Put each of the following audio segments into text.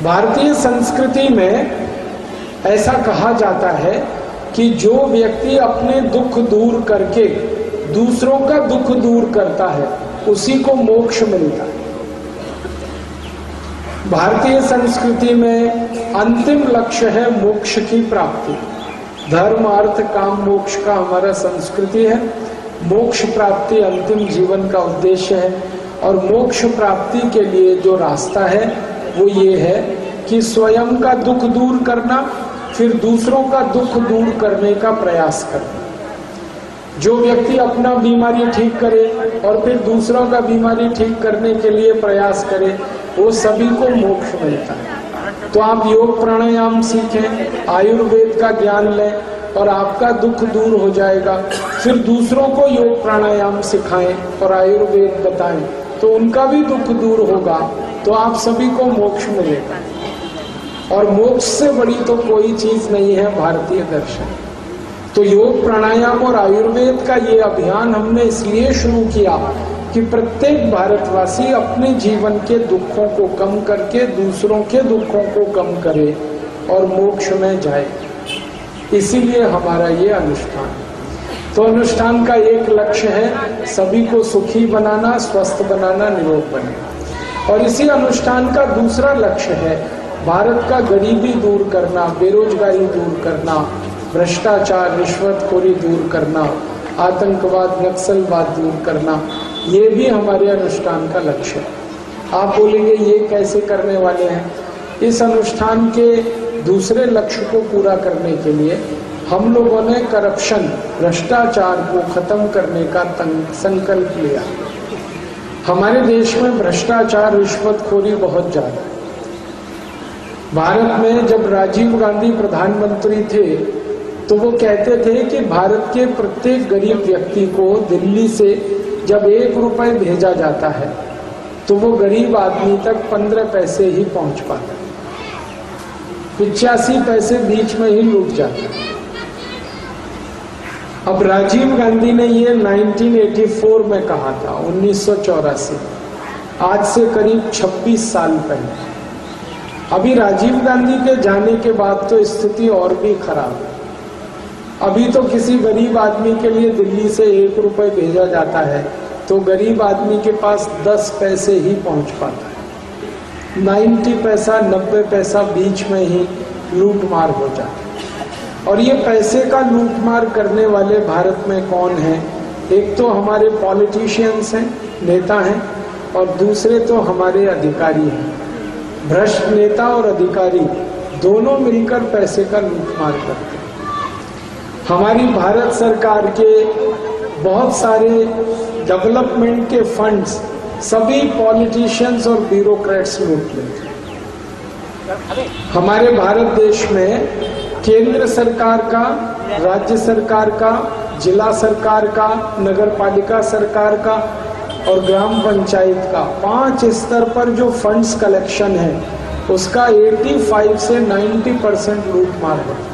भारतीय संस्कृति में ऐसा कहा जाता है कि जो व्यक्ति अपने दुख दूर करके दूसरों का दुख दूर करता है उसी को मोक्ष मिलता है। भारतीय संस्कृति में अंतिम लक्ष्य है मोक्ष की प्राप्ति। धर्म अर्थ काम मोक्ष का हमारा संस्कृति है। मोक्ष प्राप्ति अंतिम जीवन का उद्देश्य है और मोक्ष प्राप्ति के लिए जो रास्ता है वो ये है कि स्वयं का दुख दूर करना, फिर दूसरों का दुख दूर करने का प्रयास करना। जो व्यक्ति अपना बीमारी ठीक करे और फिर दूसरों का बीमारी ठीक करने के लिए प्रयास करे वो सभी को मोक्ष मिलता है। तो आप योग प्राणायाम सीखें, आयुर्वेद का ज्ञान लें और आपका दुख दूर हो जाएगा। फिर दूसरों को योग प्राणायाम सिखाएं और आयुर्वेद बताएं तो उनका भी दुख दूर होगा, तो आप सभी को मोक्ष मिलेगा। और मोक्ष से बड़ी तो कोई चीज नहीं है भारतीय दर्शन। तो योग प्राणायाम और आयुर्वेद का ये अभियान हमने इसलिए शुरू किया कि प्रत्येक भारतवासी अपने जीवन के दुखों को कम करके दूसरों के दुखों को कम करे और मोक्ष में जाए। इसीलिए हमारा ये अनुष्ठान। तो अनुष्ठान का एक लक्ष्य है सभी को सुखी बनाना, स्वस्थ बनाना, निरोग बनाना। और इसी अनुष्ठान का दूसरा लक्ष्य है भारत का गरीबी दूर करना, बेरोजगारी दूर करना, भ्रष्टाचार रिश्वतखोरी दूर करना, आतंकवाद नक्सलवाद दूर करना। ये भी हमारे अनुष्ठान का लक्ष्य है। आप बोलेंगे ये कैसे करने वाले हैं? इस अनुष्ठान के दूसरे लक्ष्य को पूरा करने के लिए हम लोगों ने करप्शन, भ्रष्टाचार को खत्म करने का संकल्प लिया। हमारे देश में भ्रष्टाचार रिश्वतखोरी बहुत ज्यादा है। भारत में जब राजीव गांधी प्रधानमंत्री थे तो वो कहते थे कि भारत के प्रत्येक गरीब व्यक्ति को दिल्ली से जब 1 रुपए भेजा जाता है तो वो गरीब आदमी तक 15 पैसे ही पहुंच पाता है, 85 पैसे बीच में ही लूट जाता है। अब राजीव गांधी ने ये 1984 में कहा था, 1984, आज से करीब 26 साल पहले। अभी राजीव गांधी के जाने के बाद तो स्थिति और भी खराब है। अभी तो किसी गरीब आदमी के लिए दिल्ली से 1 रुपए भेजा जाता है तो गरीब आदमी के पास 10 पैसे ही पहुंच पाता है। 90 पैसा 90 पैसा बीच में ही लूटमार हो जाता है। और ये पैसे का लूटमार करने वाले भारत में कौन है? एक तो हमारे पॉलिटिशियंस हैं, नेता हैं, और दूसरे तो हमारे अधिकारी हैं। भ्रष्ट नेता और अधिकारी दोनों मिलकर पैसे का लूटमार करते हैं। हमारी भारत सरकार के बहुत सारे डेवलपमेंट के फंड्स सभी पॉलिटिशियंस और ब्यूरोक्रेट्स लूट लेते हैं। हमारे भारत देश में केंद्र सरकार का, राज्य सरकार का, जिला सरकार का, नगर पालिका सरकार का और ग्राम पंचायत का 5 स्तर पर जो फंड्स कलेक्शन है उसका 85 से 90% लूटमार होता है।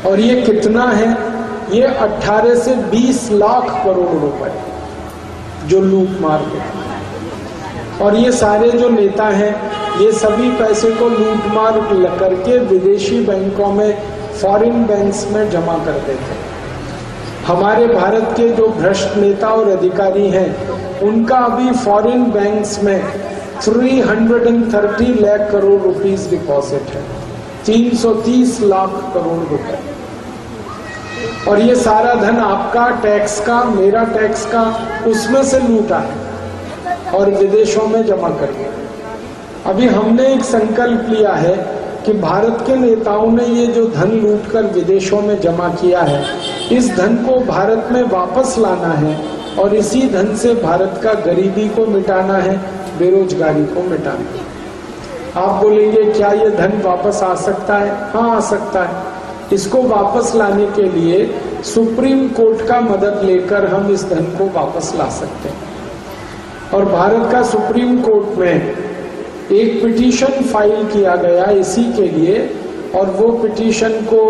और ये कितना है? ये 18 से 20 लाख करोड़ रुपए जो लूटमार होता है। और ये सारे जो नेता हैं ये सभी पैसे को लूटमार करके विदेशी बैंकों में, फॉरेन बैंक्स में जमा कर देते हैं। हमारे भारत के जो भ्रष्ट नेता और अधिकारी हैं उनका अभी फॉरेन बैंक्स में 330 लाख करोड़ रुपीस डिपॉजिट है, 330 लाख करोड़ रुपए। और ये सारा धन आपका टैक्स का, मेरा टैक्स का, उसमें से लूटा है और विदेशों में जमा कर दिया। अभी हमने एक संकल्प लिया है कि भारत के नेताओं ने ये जो धन लूटकर विदेशों में जमा किया है इस धन को भारत में वापस लाना है और इसी धन से भारत का गरीबी को मिटाना है, बेरोजगारी को मिटाना है। आप बोलेंगे क्या ये धन वापस आ सकता है? हाँ, आ सकता है। इसको वापस लाने के लिए सुप्रीम कोर्ट का मदद लेकर हम इस धन को वापस ला सकते हैं। और भारत का सुप्रीम कोर्ट में एक पिटीशन फाइल किया गया इसी के लिए और वो पिटीशन को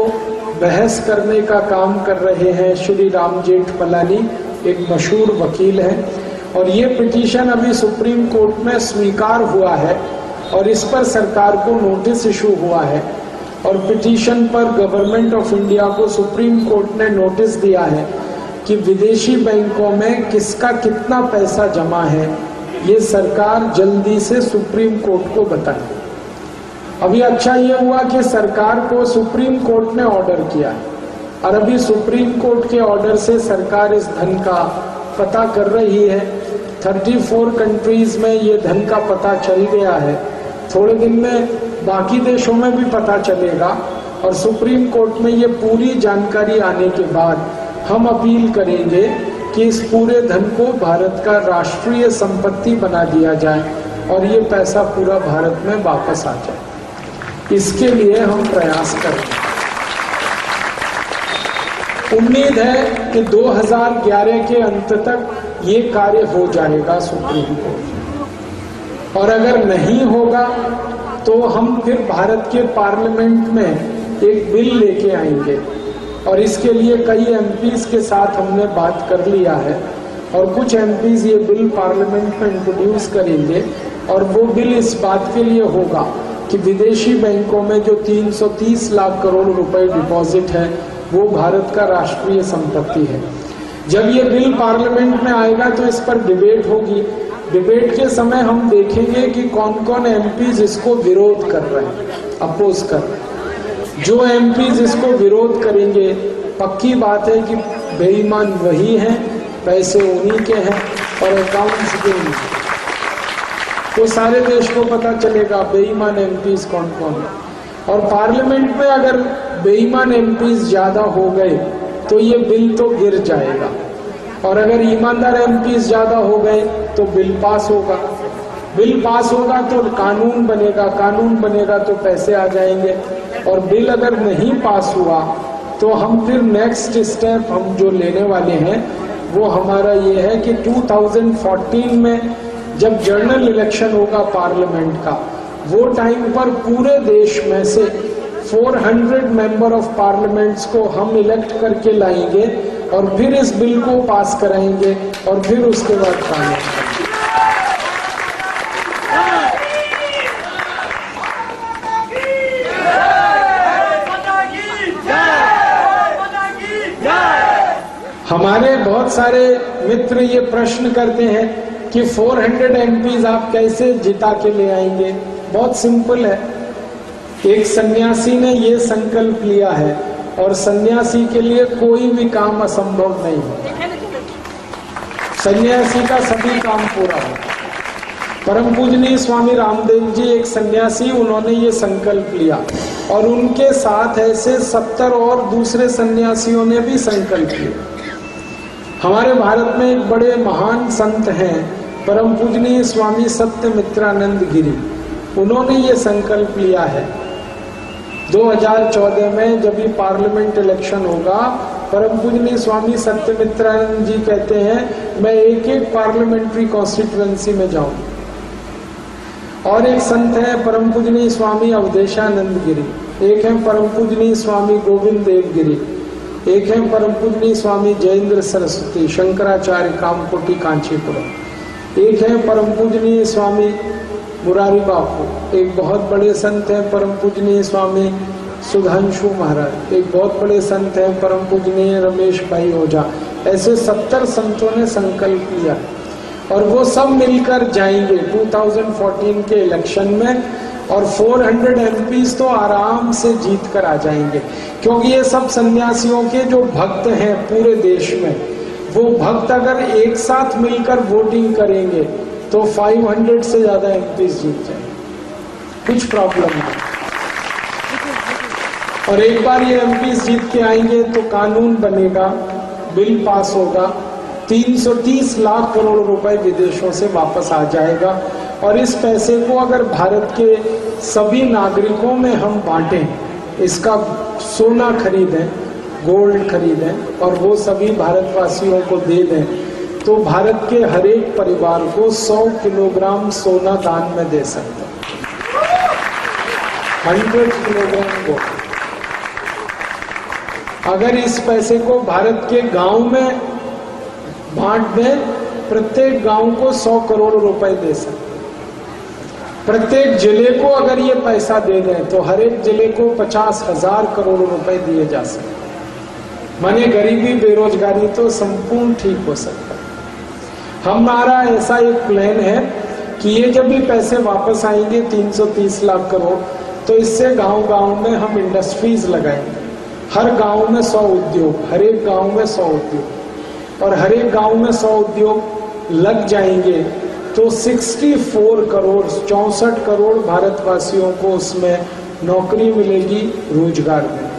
बहस करने का काम कर रहे हैं श्री राम जेठमलानी, एक मशहूर वकील हैं। और ये पिटीशन अभी सुप्रीम कोर्ट में स्वीकार हुआ है और इस पर सरकार को नोटिस इशू हुआ है और पिटीशन पर गवर्नमेंट ऑफ इंडिया को सुप्रीम कोर्ट ने नोटिस दिया है कि विदेशी बैंकों में किसका कितना पैसा जमा है, ये सरकार जल्दी से सुप्रीम कोर्ट को बताए। अभी अच्छा ये हुआ कि सरकार को सुप्रीम कोर्ट ने ऑर्डर किया और अभी सुप्रीम कोर्ट के ऑर्डर से सरकार इस धन का पता कर रही है। 34 कंट्रीज में ये धन का पता चल गया है, थोड़े दिन में बाकी देशों में भी पता चलेगा और सुप्रीम कोर्ट में ये पूरी जानकारी आने के बाद हम अपील करेंगे कि इस पूरे धन को भारत का राष्ट्रीय संपत्ति बना दिया जाए और ये पैसा पूरा भारत में वापस आ जाए। इसके लिए हम प्रयास करेंगे। उम्मीद है कि 2011 के अंत तक ये कार्य हो जाएगा सुप्रीम कोर्ट, और अगर नहीं होगा तो हम फिर भारत के पार्लियामेंट में एक बिल लेके आएंगे और इसके लिए कई एमपीज के साथ हमने बात कर लिया है और कुछ एमपीज ये बिल पार्लियामेंट में इंट्रोड्यूस करेंगे और वो बिल इस बात के लिए होगा कि विदेशी बैंकों में जो 330 लाख करोड़ रुपए डिपॉजिट है वो भारत का राष्ट्रीय संपत्ति है। जब ये बिल पार्लियामेंट में आएगा तो इस पर डिबेट होगी। डिबेट के समय हम देखेंगे कि कौन कौन एमपीज इसको विरोध कर रहे हैं, अपोज कर रहे हैं। जो एमपीज इसको विरोध करेंगे, पक्की बात है कि बेईमान वही हैं, पैसे उन्हीं के हैं और अकाउंट्स के नहीं। तो सारे देश को पता चलेगा बेईमान एमपीज कौन कौन है। और पार्लियामेंट में अगर बेईमान एमपीज ज्यादा हो गए तो ये बिल तो गिर जाएगा, और अगर ईमानदार एमपीज ज्यादा हो गए तो बिल पास होगा। बिल पास होगा तो कानून बनेगा, कानून बनेगा तो पैसे आ जाएंगे, और बिल अगर नहीं पास हुआ तो हम फिर नेक्स्ट स्टेप हम जो लेने वाले हैं वो हमारा ये है कि 2014 में जब जनरल इलेक्शन होगा पार्लियामेंट का, वो टाइम पर पूरे देश में से 400 मेंबर ऑफ पार्लियामेंट्स को हम इलेक्ट करके लाएंगे और फिर इस बिल को पास कराएंगे और फिर उसके बाद कानून। हमारे बहुत सारे मित्र ये प्रश्न करते हैं कि 400 एमपीज आप कैसे जिता के ले आएंगे। बहुत सिंपल है, एक सन्यासी ने ये संकल्प लिया है और सन्यासी के लिए कोई भी काम असंभव नहीं है। सन्यासी का सभी काम पूरा है। परम पूजनीय स्वामी रामदेव जी एक सन्यासी, उन्होंने ये संकल्प लिया और उनके साथ ऐसे 70 और दूसरे सन्यासियों ने भी संकल्प लिया। हमारे भारत में एक बड़े महान संत हैं परम पूजनीय स्वामी सत्यमित्रानंद गिरी, उन्होंने ये संकल्प लिया है 2014 में जब ये पार्लियामेंट इलेक्शन होगा। परम पूजनीय स्वामी सत्यमित्रानंद जी कहते हैं मैं एक एक पार्लियामेंट्री कॉन्स्टिट्यूएंसी में जाऊं। और एक संत है परम पूजनीय स्वामी अवधेशानंद गिरी, एक है परम पूजनीय स्वामी गोविंद देव गिरी, एक है परम पूजनीय स्वामी जयेंद्र सरस्वती शंकराचार्य कामकोटी कांचीपुरम, एक है परम पूजनीय स्वामी मुरारी बापू, एक बहुत बड़े संत हैं परम पूजनीय स्वामी सुधांशु महाराज, एक बहुत बड़े संत हैं परम पूजनीय रमेश भाई ओझा। ऐसे 70 संतों ने संकल्प लिया और वो सब मिलकर जाएंगे 2014 के इलेक्शन में और 400 एमपीज तो आराम से जीत कर आ जाएंगे, क्योंकि ये सब सन्यासियों के जो भक्त हैं पूरे देश में, वो भक्त अगर एक साथ मिलकर वोटिंग करेंगे तो 500 से ज्यादा एमपीज जीत जाएंगे, कुछ प्रॉब्लम नहीं। और एक बार ये एमपीज जीत के आएंगे तो कानून बनेगा, बिल पास होगा, 330 लाख करोड़ रुपए विदेशों से वापस आ जाएगा और इस पैसे को अगर भारत के सभी नागरिकों में हम बांटें, इसका सोना खरीदें, गोल्ड खरीदें और वो सभी भारतवासियों को दे दें, तो भारत के हर एक परिवार को 100 किलोग्राम सोना दान में दे सकते हैं, 100 किलोग्राम को। अगर इस पैसे को भारत के गांव में बांट दें, प्रत्येक गांव को 100 करोड़ रुपए दे सकते हैं। प्रत्येक जिले को अगर ये पैसा दे दें तो हर एक जिले को 50,000 करोड़ रुपए दिए जा सकते, माने गरीबी बेरोजगारी तो संपूर्ण ठीक हो सकता है। हमारा ऐसा एक प्लान है कि ये जब भी पैसे वापस आएंगे 330 लाख करोड़, तो इससे गांव-गांव में हम इंडस्ट्रीज लगाएंगे। हर गांव में 100 उद्योग, हर एक गांव में 100 उद्योग, और हर एक गांव में 100 उद्योग लग जाएंगे तो 64 करोड़ 64 करोड़ भारतवासियों को उसमें नौकरी मिलेगी, रोजगार मिलेगा,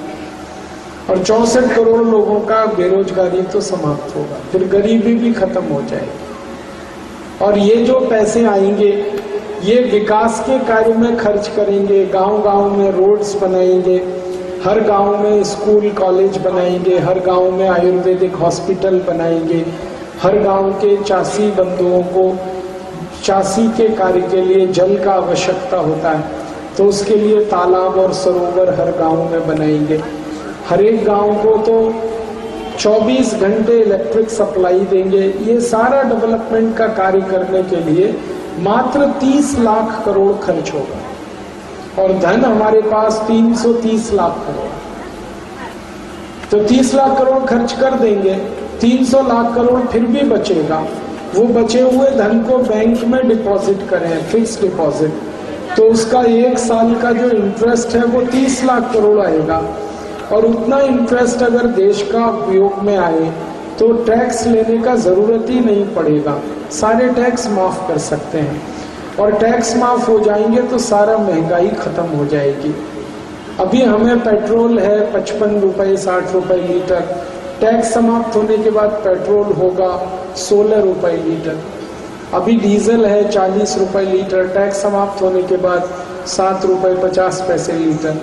और 64 करोड़ लोगों का बेरोजगारी तो समाप्त होगा, फिर गरीबी भी खत्म हो जाएगी। और ये जो पैसे आएंगे ये विकास के कार्य में खर्च करेंगे, गांव-गांव में रोड्स बनाएंगे, हर गांव में स्कूल कॉलेज बनाएंगे, हर गांव में आयुर्वेदिक हॉस्पिटल बनाएंगे, हर गांव के चासी बंधुओं को चासी के कार्य के लिए जल का आवश्यकता होता है, तो उसके लिए तालाब और सरोवर हर गांव में बनाएंगे। हर एक गांव को तो 24 घंटे इलेक्ट्रिक सप्लाई देंगे। ये सारा डेवलपमेंट का कार्य करने के लिए मात्र 30 लाख करोड़ खर्च होगा, और धन हमारे पास 330 लाख करोड़, तो 30 लाख करोड़ खर्च कर देंगे, 300 लाख करोड़ फिर भी बचेगा। वो बचे हुए धन को बैंक में डिपॉजिट करें, फिक्स डिपॉजिट, तो उसका 1 साल का जो इंटरेस्ट है वो 30 लाख करोड़ आएगा, और उतना इंटरेस्ट अगर देश का उपयोग में आए तो टैक्स लेने का जरूरत ही नहीं पड़ेगा, सारे टैक्स माफ कर सकते हैं, और टैक्स माफ हो जाएंगे तो सारा महंगाई खत्म हो जाएगी। अभी हमें पेट्रोल है 55 रुपए 60 रुपए लीटर, टैक्स समाप्त होने के बाद पेट्रोल होगा 16 रुपए लीटर। अभी डीजल है 40 रुपए लीटर, टैक्स समाप्त होने के बाद 7 रुपए 50 पैसे लीटर।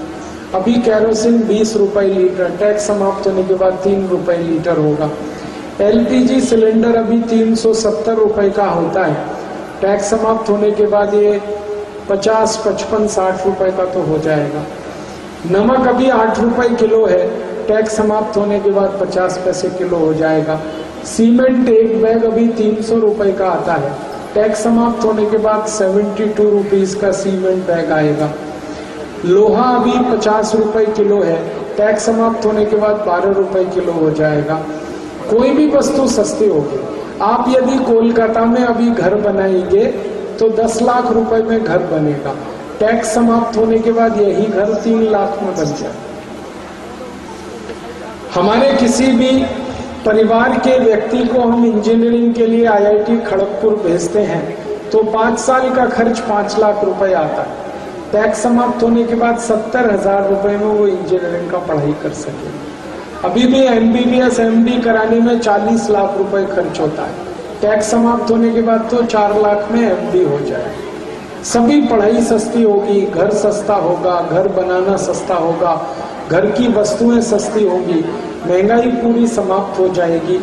अभी कैरोसिन 20 रुपए लीटर, टैक्स समाप्त होने के बाद 3 रुपए लीटर होगा। एलपीजी सिलेंडर अभी 370 रुपए का होता है, टैक्स समाप्त होने के बाद ये 50, 55, 60 रुपए का तो हो जाएगा। नमक अभी 8 रुपए किलो है, टैक्स समाप्त होने के बाद 50 पैसे किलो हो जाएगा। सीमेंट एक बैग अभी 300 रुपए का आता है, टैक्स समाप्त होने के बाद 72 रुपीज का सीमेंट बैग आएगा। लोहा अभी 50 रुपए किलो है, टैक्स समाप्त होने के बाद 12 रुपए किलो हो जाएगा। कोई भी वस्तु सस्ती होगी। आप यदि कोलकाता में अभी घर बनाएंगे तो 10 लाख रुपए में घर बनेगा, टैक्स समाप्त होने के बाद यही घर 3 लाख में बन जाए। हमारे किसी भी परिवार के व्यक्ति को हम इंजीनियरिंग के लिए IIT खड़गपुर भेजते हैं तो 5 साल का खर्च 5 लाख रुपए आता है, टैक्स समाप्त होने के बाद 70,000 रुपए में वो इंजीनियरिंग का पढ़ाई कर सके। अभी भी MBBS MD कराने में 40 लाख रुपए खर्च होता है, टैक्स समाप्त होने के बाद तो 4 लाख में MD हो जाए। सभी पढ़ाई सस्ती होगी, घर सस्ता होगा, घर बनाना सस्ता होगा, घर की वस्तुएं सस्ती होगी, महंगाई पूरी समाप्त हो जाएगी,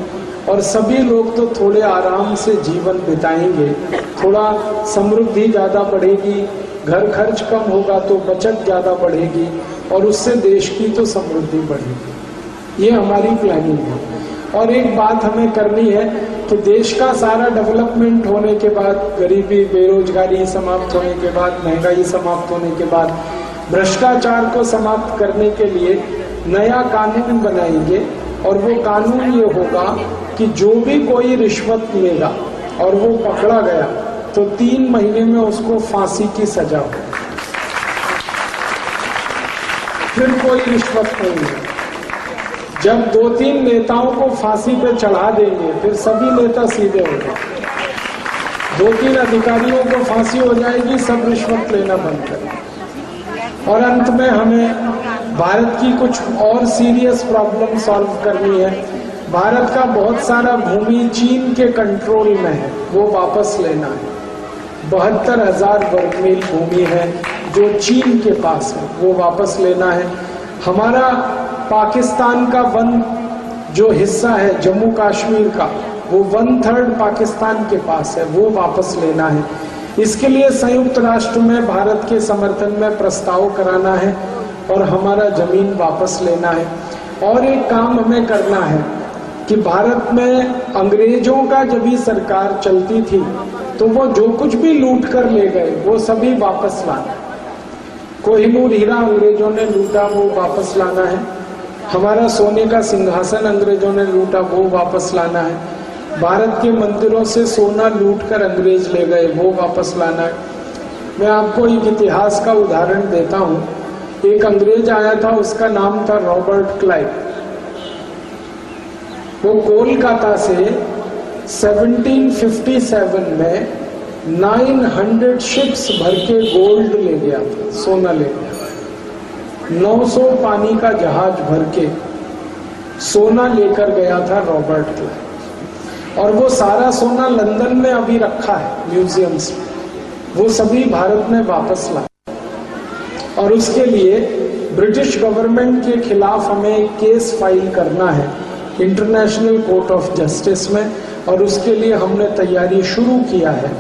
और सभी लोग तो थोड़े आराम से जीवन बिताएंगे, थोड़ा समृद्धि ज्यादा बढ़ेगी, घर खर्च कम होगा तो बचत ज्यादा बढ़ेगी, और उससे देश की तो समृद्धि बढ़ेगी। ये हमारी प्लानिंग है। और एक बात हमें करनी है कि देश का सारा डेवलपमेंट होने के बाद, गरीबी बेरोजगारी समाप्त होने के बाद, महंगाई समाप्त होने के बाद, भ्रष्टाचार को समाप्त करने के लिए नया कानून बनाएंगे, और वो कानून ये होगा कि जो भी कोई रिश्वत लेगा और वो पकड़ा गया तो 3 महीने में उसको फांसी की सजा हो, फिर कोई रिश्वत नहीं है। जब 2-3 नेताओं को फांसी पे चढ़ा देंगे फिर सभी नेता सीधे होंगे, 2-3 अधिकारियों को फांसी हो जाएगी, सब रिश्वत लेना बंद करेंगे। और अंत में हमें भारत की कुछ और सीरियस प्रॉब्लम सॉल्व करनी है। भारत का बहुत सारा भूमि चीन के कंट्रोल में है, वो वापस लेना है। 72,000 वर्ग मील भूमि है जो चीन के पास है, वो वापस लेना है। हमारा पाकिस्तान का वन जो हिस्सा है जम्मू कश्मीर का, वो 1/3 पाकिस्तान के पास है, वो वापस लेना है। इसके लिए संयुक्त राष्ट्र में भारत के समर्थन में प्रस्ताव कराना है और हमारा जमीन वापस लेना है। और एक काम हमें करना है कि भारत में अंग्रेजों का जब भी सरकार चलती थी तो वो जो कुछ भी लूट कर ले गए वो सभी वापस लाना। कोहिनूर हीरा अंग्रेजों ने लूटा, वो वापस लाना है। हमारा सोने का सिंहासन अंग्रेजों ने लूटा, वो वापस लाना है। भारत के मंदिरों से सोना लूट कर अंग्रेज ले गए, वो वापस लाना है। मैं आपको एक इतिहास का उदाहरण देता हूँ। एक अंग्रेज आया था, उसका नाम था रॉबर्ट क्लाइव। वो कोलकाता से 1757 में 900 शिप्स भर के गोल्ड ले गया था, सोना ले गया। 900 पानी का जहाज भर के सोना लेकर गया था रॉबर्ट क्लाइव। और वो सारा सोना लंदन में अभी रखा है म्यूजियम्स में, वो सभी भारत में वापस लाए। और उसके लिए ब्रिटिश गवर्नमेंट के खिलाफ हमें केस फाइल करना है इंटरनेशनल कोर्ट ऑफ जस्टिस में, और उसके लिए हमने तैयारी शुरू किया है।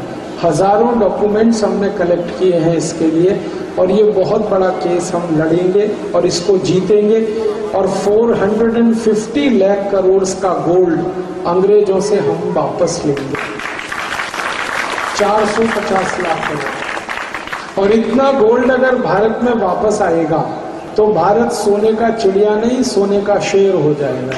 हजारों डॉक्यूमेंट्स हमने कलेक्ट किए हैं इसके लिए, और ये बहुत बड़ा केस हम लड़ेंगे और इसको जीतेंगे। और 450 लाख करोड़ का गोल्ड अंग्रेजों से हम वापस लेंगे, 450 लाख करोड़। और इतना गोल्ड अगर भारत में वापस आएगा तो भारत सोने का चिड़िया नहीं, सोने का शेर हो जाएगा।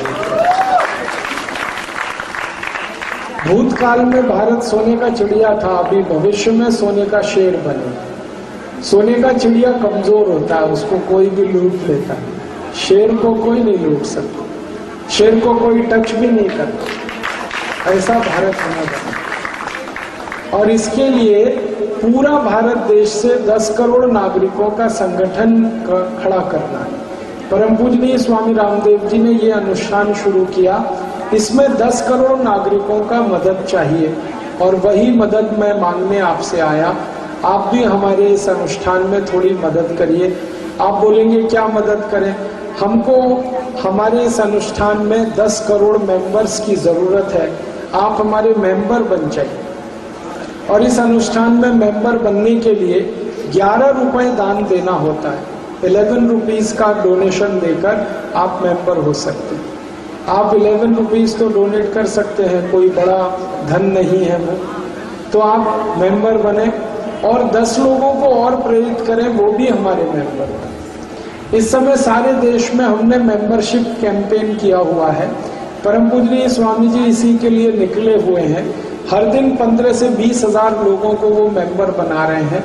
भूतकाल में भारत सोने का चिड़िया था, अभी भविष्य में सोने का शेर बने। सोने का चिड़िया कमजोर होता है, उसको कोई भी लूट लेता है। शेर को कोई नहीं लूट सकता, शेर को कोई टच भी नहीं करता। ऐसा भारत होना चाहिए। और इसके लिए पूरा भारत देश से 10 करोड़ नागरिकों का संगठन खड़ा करना है। परम पूजनीय स्वामी रामदेव जी ने ये अनुष्ठान शुरू किया। इसमें 10 करोड़ नागरिकों का मदद चाहिए, और वही मदद मैं मांगने आपसे आया। आप भी हमारे इस अनुष्ठान में थोड़ी मदद करिए। आप बोलेंगे क्या मदद करें? हमको हमारे इस अनुष्ठान में 10 करोड़ मेंबर्स की जरूरत है। आप हमारे मेंबर बन जाइए। और इस अनुष्ठान में मेंबर बनने के लिए 11 रुपए दान देना होता है। 11 रुपीज का डोनेशन देकर आप मेंबर हो सकते हैं। आप 11 रुपीज तो डोनेट कर सकते हैं, कोई बड़ा धन नहीं है वो। तो आप मेंबर बने और 10 लोगों को और प्रेरित करें, वो भी हमारे मेंबर बने। इस समय सारे देश में हमने मेंबरशिप कैंपेन किया हुआ है। परम पूजनीय स्वामी जी इसी के लिए निकले हुए हैं। हर दिन 15 से 20 हजार लोगों को वो मेंबर बना रहे हैं।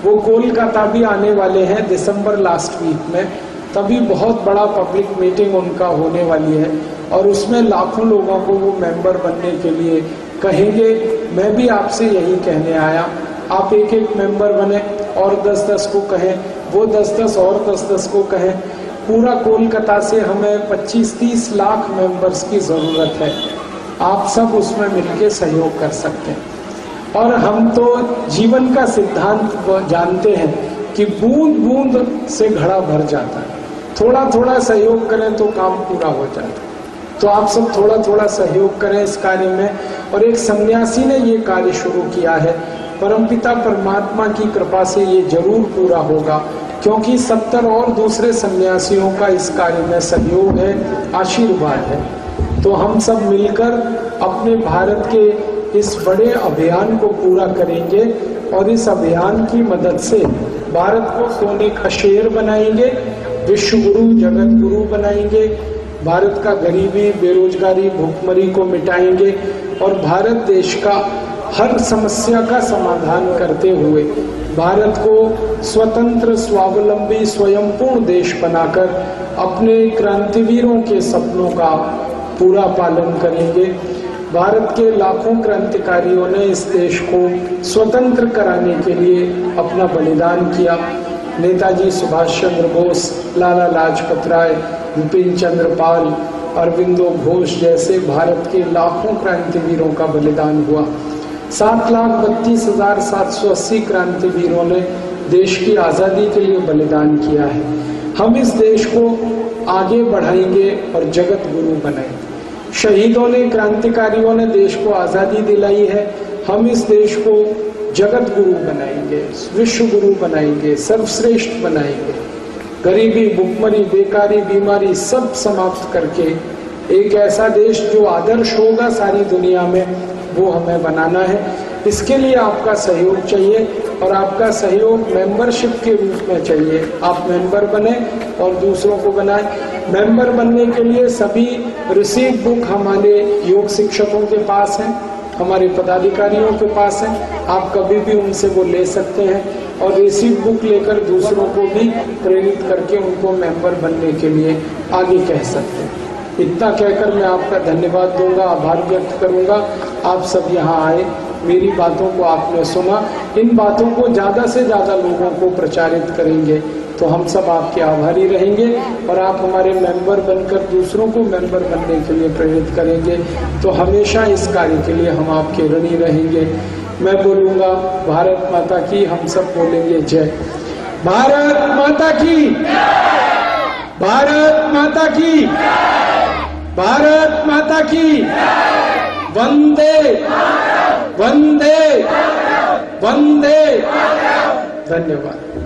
वो कोलकाता भी आने वाले हैं दिसंबर लास्ट वीक में, तभी बहुत बड़ा पब्लिक मीटिंग उनका होने वाली है, और उसमें लाखों लोगों को वो मेंबर बनने के लिए कहेंगे। मैं भी आपसे यही कहने आया, आप एक एक मेंबर बने और 10-10 को कहें, वो 10-10 और 10-10 को कहें। पूरा कोलकाता से हमें 25-30 लाख मेंबर्स की जरूरत है। आप सब उसमें मिलकर सहयोग कर सकते हैं। और हम तो जीवन का सिद्धांत जानते हैं कि बूंद बूंद से घड़ा भर जाता है। थोड़ा थोड़ा सहयोग करें तो काम पूरा हो जाता है। तो आप सब थोड़ा थोड़ा सहयोग करें इस कार्य में। और एक सन्यासी ने ये कार्य शुरू किया है, परमपिता परमात्मा की कृपा से ये जरूर पूरा होगा, क्योंकि 70 और दूसरे सन्यासियों का इस कार्य में सहयोग है, आशीर्वाद है। तो हम सब मिलकर अपने भारत के इस बड़े अभियान को पूरा करेंगे, और इस अभियान की मदद से भारत को सोने का शेर बनाएंगे, विश्व गुरु जगत गुरु बनाएंगे, भारत का गरीबी, बेरोजगारी, भूखमरी को मिटाएंगे, और भारत देश का हर समस्या का समाधान करते हुए भारत को स्वतंत्र, स्वावलंबी, स्वयंपूर्ण देश बनाकर अपने क्रांतिवीरों के सपनों का पूरा पालन करेंगे। भारत के लाखों क्रांतिकारियों ने इस देश को स्वतंत्र कराने के लिए अपना बलिदान किया। नेताजी सुभाष चंद्र बोस, लाला लाजपत राय, विपिन चंद्र पाल, अरविंदो घोष जैसे भारत के लाखों क्रांतिवीरों का बलिदान हुआ। 7,32,780 क्रांतिवीरों ने देश की आज़ादी के लिए बलिदान किया है। हम इस देश को आगे बढ़ाएंगे और जगत गुरु बनाएंगे। शहीदों ने, क्रांतिकारियों ने देश को आज़ादी दिलाई है। हम इस देश को जगत गुरु बनाएंगे, विश्व गुरु बनाएंगे, सर्वश्रेष्ठ बनाएंगे। गरीबी, भुखमरी, बेकारी, बीमारी सब समाप्त करके एक ऐसा देश जो आदर्श होगा सारी दुनिया में, वो हमें बनाना है। इसके लिए आपका सहयोग चाहिए और आपका सहयोग मेंबरशिप के रूप में चाहिए। आप मेंबर बने और दूसरों को बनाएं। मेंबर बनने के लिए सभी रिसीव बुक हमारे योग शिक्षकों के पास हैं, हमारे पदाधिकारियों के पास है। आप कभी भी उनसे वो ले सकते हैं और रिसीव बुक लेकर दूसरों को भी प्रेरित करके उनको मेंबर बनने के लिए आगे कह सकते हैं। इतना कहकर मैं आपका धन्यवाद दूंगा, आभार व्यक्त करूंगा। आप सब यहाँ आए, मेरी बातों को आपने सुना। इन बातों को ज़्यादा से ज़्यादा लोगों को प्रचारित करेंगे तो हम सब आपके आभारी रहेंगे और आप हमारे मेंबर बनकर दूसरों को मेंबर बनने के लिए प्रेरित करेंगे तो हमेशा इस कार्य के लिए हम आपके ऋणी रहेंगे। मैं बोलूँगा भारत माता की, हम सब बोलेंगे जय। भारत माता की, भारत माता की, भारत माता की। वंदे वंदे वंदे। धन्यवाद।